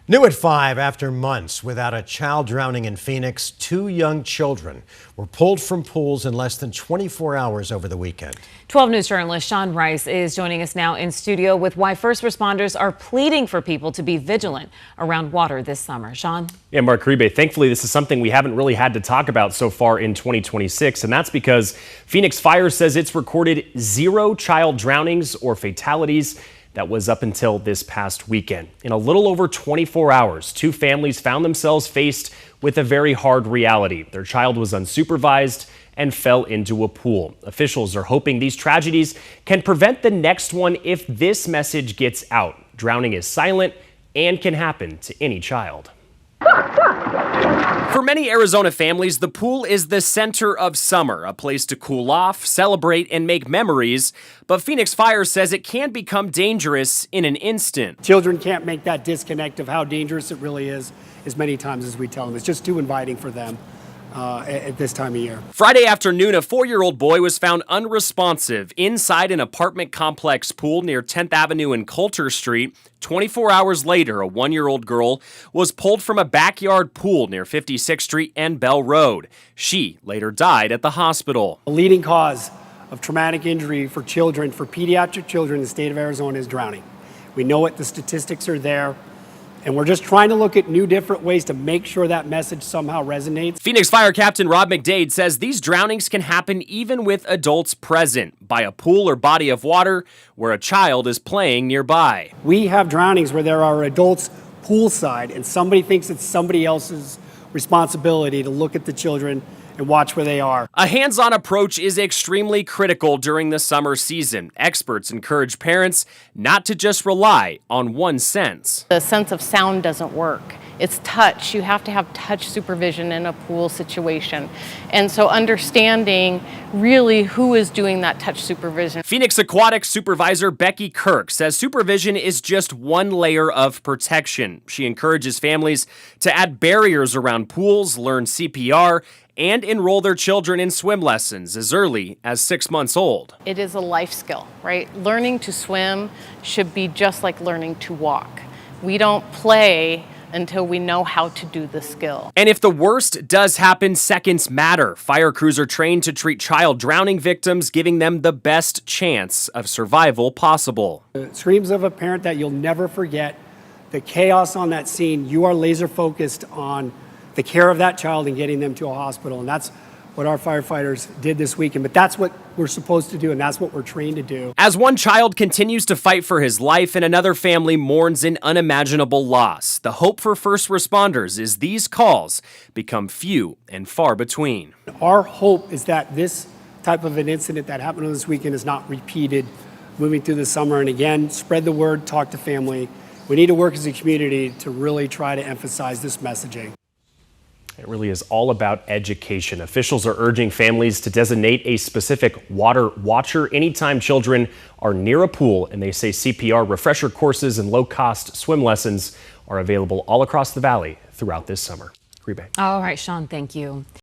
New at 5, after months without a child drowning in Phoenix, 2 young children were pulled from pools in less than 24 hours over the weekend. 12 News journalist Sean Rice is joining us now in studio with why first responders are pleading for people to be vigilant around water this summer. Sean? Yeah, Mark Ribe, thankfully this is something we haven't really had to talk about so far in 2026, and that's because Phoenix Fire says it's recorded 0 child drownings or fatalities. That was up until this past weekend. In a little over 24 hours, 2 families found themselves faced with a very hard reality. Their child was unsupervised and fell into a pool. Officials are hoping these tragedies can prevent the next one if this message gets out. Drowning is silent and can happen to any child. For many Arizona families, the pool is the center of summer, a place to cool off, celebrate, and make memories. But Phoenix Fire says it can become dangerous in an instant. Children can't make that disconnect of how dangerous it really is as many times as we tell them. It's just too inviting for them at this time of year. Friday afternoon, a 4-year-old boy was found unresponsive inside an apartment complex pool near 10th Avenue and Coulter Street. 24 hours later, a 1-year-old girl was pulled from a backyard pool near 56th Street and Bell Road. She later died at the hospital. A leading cause of traumatic injury for children, for pediatric children in the state of Arizona, is drowning. We know it, the statistics are there. And we're just trying to look at new, different ways to make sure that message somehow resonates. Phoenix Fire Captain Rob McDade says these drownings can happen even with adults present by a pool or body of water where a child is playing nearby. We have drownings where there are adults poolside and somebody thinks it's somebody else's responsibility to look at the children and watch where they are. A hands-on approach is extremely critical during the summer season. Experts encourage parents not to just rely on one sense. The sense of sound doesn't work. It's touch. You have to have touch supervision in a pool situation. And so understanding really who is doing that touch supervision. Phoenix Aquatic Supervisor Becky Kirk says supervision is just one layer of protection. She encourages families to add barriers around pools, learn CPR, and enroll their children in swim lessons as early as 6 months old. It is a life skill, right? Learning to swim should be just like learning to walk. We don't play until we know how to do the skill. And if the worst does happen, seconds matter. Fire crews are trained to treat child drowning victims, giving them the best chance of survival possible. The screams of a parent that you'll never forget, the chaos on that scene. You are laser focused on the care of that child and getting them to a hospital. And that's what our firefighters did this weekend. But that's what we're supposed to do, and that's what we're trained to do. As one child continues to fight for his life and another family mourns an unimaginable loss, the hope for first responders is these calls become few and far between. Our hope is that this type of an incident that happened on this weekend is not repeated moving through the summer. And again, spread the word, talk to family. We need to work as a community to really try to emphasize this messaging. It really is all about education. Officials are urging families to designate a specific water watcher anytime children are near a pool, and they say CPR refresher courses and low-cost swim lessons are available all across the valley throughout this summer. All right, Sean, thank you.